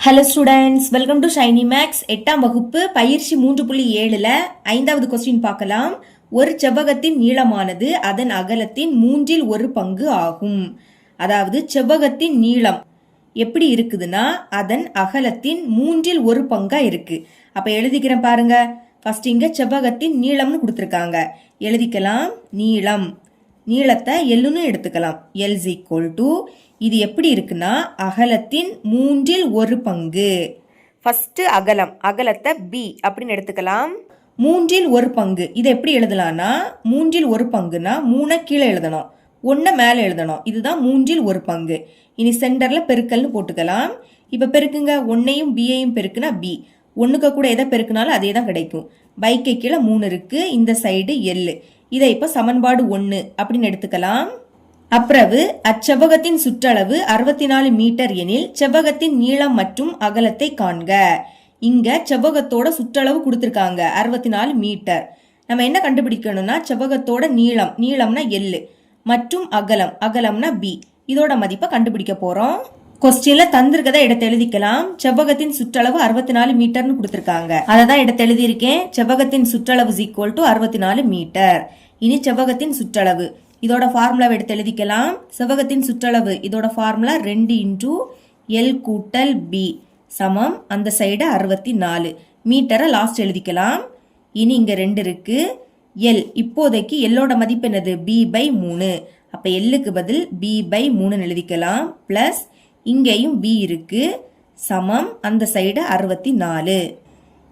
Hello students, welcome to Shiny Max. 8ஆம் வகுப்பு பயிற்சி 3.7ல் 5வது கொஸ்டின் பார்க்கலாம். ஒரு செவ்வகத்தின் நீளமானது அதன் அகலத்தின் 1/3 ஆகும். அதாவது செவ்வகத்தின் நீளம் எப்படி இருக்குதுன்னா அதன் அகலத்தின் 1/3 இருக்கு. அப்ப எழுதிக்கிறேன் பாருங்க. ஃபர்ஸ்ட் இங்க செவ்வகத்தின் நீளம்னு கொடுத்துருக்காங்க. எழுதிக்கலாம் நீளம். நீளத்தை எல்லுன்னு எடுத்துக்கலாம். எல் = இது எப்படி இருக்குன்னா அகலத்தின் 1/3. ஃபர்ஸ்ட் அகலத்தை பி அப்படின்னு எடுத்துக்கலாம். 1/3 இதை எப்படி எழுதலாம்னா 1/3னா 3 கீழே எழுதணும், 1 மேலே எழுதணும். இதுதான் 1/3. இனி சென்டர்ல பெருக்கல்னு போட்டுக்கலாம். இப்ப பெருக்குங்க. 1ஐயும் பியையும் பெருக்குனா பி. 1க்கு கூட எதை பெருக்குனாலும் அதே தான் கிடைக்கும். பைக்கு கீழே 3 இருக்கு, இந்த சைடு எல். இதை இப்ப சமன்பாடு 1 அப்படின்னு எடுத்துக்கலாம். அப்பிறகு அச்செவ்வகத்தின் சுற்றளவு 64 மீட்டர் எனில் செவ்வகத்தின் நீளம் மற்றும் அகலத்தை காண்க. இங்க செவ்வகத்தோட சுற்றளவு கொடுத்திருக்காங்க 64 மீட்டர். நம்ம என்ன கண்டுபிடிக்கணும்னா செவ்வகத்தோட நீளம்னா எல் மற்றும் அகலம்னா பி. இதோட மதிப்பை கண்டுபிடிக்க போறோம். கொஸ்டின்ல தந்திருக்கதை எடுத்து எழுதிக்கலாம். செவ்வகத்தின் சுற்றளவு 64 மீட்டர்னு கொடுத்திருக்காங்க. அதை தான் எடுத்து எழுதியிருக்கேன். செவ்வகத்தின் சுற்றளவு = 64 மீட்டர். இனி செவ்வகத்தின் சுற்றளவு இதோட ஃபார்முலாவை எடுத்து எழுதிக்கலாம். செவ்வகத்தின் சுற்றளவு இதோட ஃபார்முலா 2 × L + B சமம் அந்த சைடு 64 மீட்டரை லாஸ்ட் எழுதிக்கலாம். இனி இங்க 2 இருக்கு. எல் இப்போதைக்கு எல்லோட மதிப்பு என்னது B/3. அப்ப எல்லுக்கு பதில் B/3 எழுதிக்கலாம். பிளஸ் இங்கேயும் B இருக்கு சமம் அந்த சைடு 64.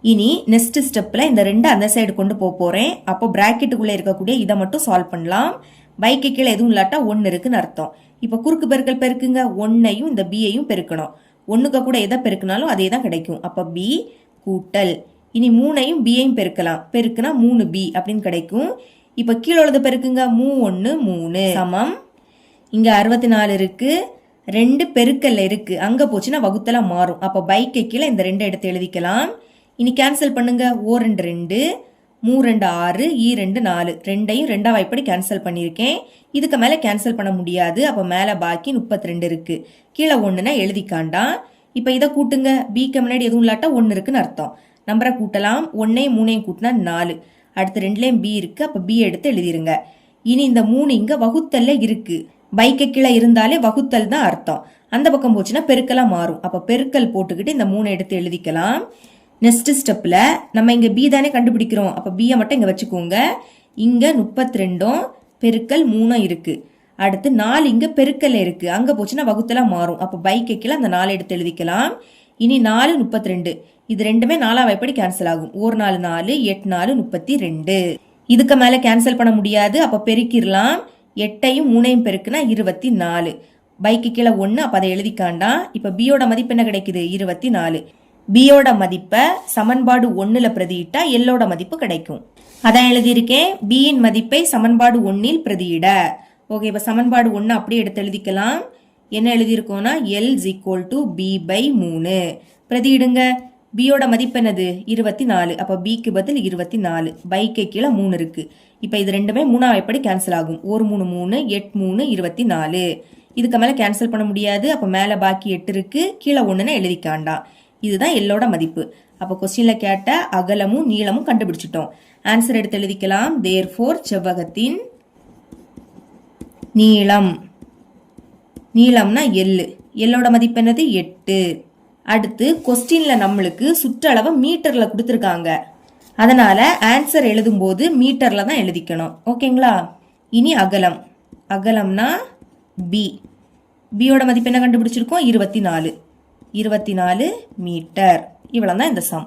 இனி நெக்ஸ்ட் ஸ்டெப்ல இந்த 2 அந்த சைடு கொண்டு போறேன். அப்போ பிராக்கெட்டுக்குள்ள இருக்கக்கூடிய இதை மட்டும் சால்வ் பண்ணலாம். பைக்கு கீழே எதுவும் இல்லாட்டா 1 இருக்குன்னு அர்த்தம். இப்ப குறுக்கு பெருக்கல் பெருக்குங்க. 1ஐயும் இந்த பியையும் பெருக்கணும். 1க்கு கூட எதை பெருக்கினாலும் அதே தான் கிடைக்கும். அப்ப பி கூட்டல் இனி 3ஐயும் பியையும் பெருக்கலாம். பெருக்குனா 3b அப்படின்னு கிடைக்கும். இப்ப கீழே உள்ளது பெருக்குங்க. 3 3 சமம் இங்க 64 இருக்கு. 2 பெருக்கல்ல இருக்கு, அங்க போச்சுன்னா வகுத்தல மாறும். அப்ப பைக்கு கீழே இந்த 2 எடுத்து எழுதிக்கலாம். இனி கேன்சல் பண்ணுங்க. O 2 2, 3 2 6, E 2 4. 2ஐயும் 2ஆ வாய்ப்படி கேன்சல் பண்ணியிருக்கேன். இதுக்கு மேல கேன்சல் பண்ண முடியாது. அப்ப மேல பாக்கி 32 இருக்கு. கீழே 1னா எழுதிக்காண்டாம். இப்ப இதை கூட்டுங்க. பிக்கு முன்னாடி எதுவும் இல்லாட்டா 1 இருக்குன்னு அர்த்தம். நம்பரை கூட்டலாம். 1ஐயும் 3ஐயும் கூட்டினா 4. அடுத்து 2லயும் பி இருக்கு. அப்ப பி எடுத்து எழுதிருங்க. இனி இந்த 3 இங்க வகுத்தல்ல இருக்கு. பைக்கு கீழே இருந்தாலே வகுத்தல் தான் அர்த்தம். அந்த பக்கம் போச்சுன்னா பெருக்கலா மாறும். அப்ப பெருக்கல் போட்டுக்கிட்டு இந்த 3 எடுத்து எழுதிக்கலாம். நெக்ஸ்ட் ஸ்டெப்ல நம்ம இங்க பி தானே கண்டுபிடிக்கிறோம். அப்ப பியை மட்டும் இங்க வச்சுக்கோங்க. இங்க 32 பெருக்கல் 3 இருக்கு. அடுத்து 4 இங்க பெருக்கல்ல இருக்கு, அங்க போச்சுன்னா வகுத்தலா மாறும். அப்ப பைக்கு கீழே அந்த 4 எடுத்து எழுதிக்கலாம். இனி 4 32 இது ரெண்டுமே 4ஆ வாய்ப்படி கேன்சல் ஆகும். 1 4 4, 8 4 32. இதுக்கு மேல கேன்சல் பண்ண முடியாது. அப்ப பெருக்கிடலாம். 8ஐயும் 3ஐயும் பெருக்குனா 24. பைக்கு கீழே 1, அப்ப அதை எழுதிக்காண்டாம். இப்ப பியோட மதிப்பு என்ன கிடைக்குது 24. பியோட மதிப்பை சமன்பாடு 1ல பிரதியிட்டா எல்லோட மதிப்பு கிடைக்கும். அதான் எழுதியிருக்கேன். பியின் மதிப்பை சமன்பாடு 1ல் பிரதியிட. ஓகே, இப்ப சமன்பாடு 1 அப்படியே எடுத்து எழுதிக்கலாம். என்ன எழுதியிருக்கோம்னா L = B/3 பிரதியிடுங்க. பியோட மதிப்பு என்னது 24. அப்ப பிக்கு பதில் 24. பைக்கு கீழே 3 இருக்கு. இப்ப இது ரெண்டுமே 3ஆ வாய்ப்படி கேன்சல் ஆகும். 1 3 3, 8 3 24. இதுக்கு மேல கேன்சல் பண்ண முடியாது. அப்ப மேல பாக்கி 8 இருக்கு, கீழே 1ன்னு எழுதிக்காண்டாம். இதுதான் எல்லோட மதிப்பு. அப்ப கொஸ்டின்ல கேட்ட அகலமும் நீளமும் கண்டுபிடிச்சிட்டோம். ஆன்சர் எடுத்து எழுதிக்கலாம். தேர்ஃபோர் செவ்வகத்தின் நீளம்னா எல்லோட மதிப்பு என்னது 8. அடுத்து கொஸ்டின்ல நம்மளுக்கு சுற்றளவு மீட்டர்ல கொடுத்துருக்காங்க. அதனால ஆன்சர் எழுதும் போது மீட்டர்ல தான் எழுதிக்கணும். ஓகேங்களா? இனி அகலம்னா பியோட மதிப்பு என்ன கண்டுபிடிச்சிருக்கோம் 24 மீட்டர். இவ்வளவுதான் இந்த சம்.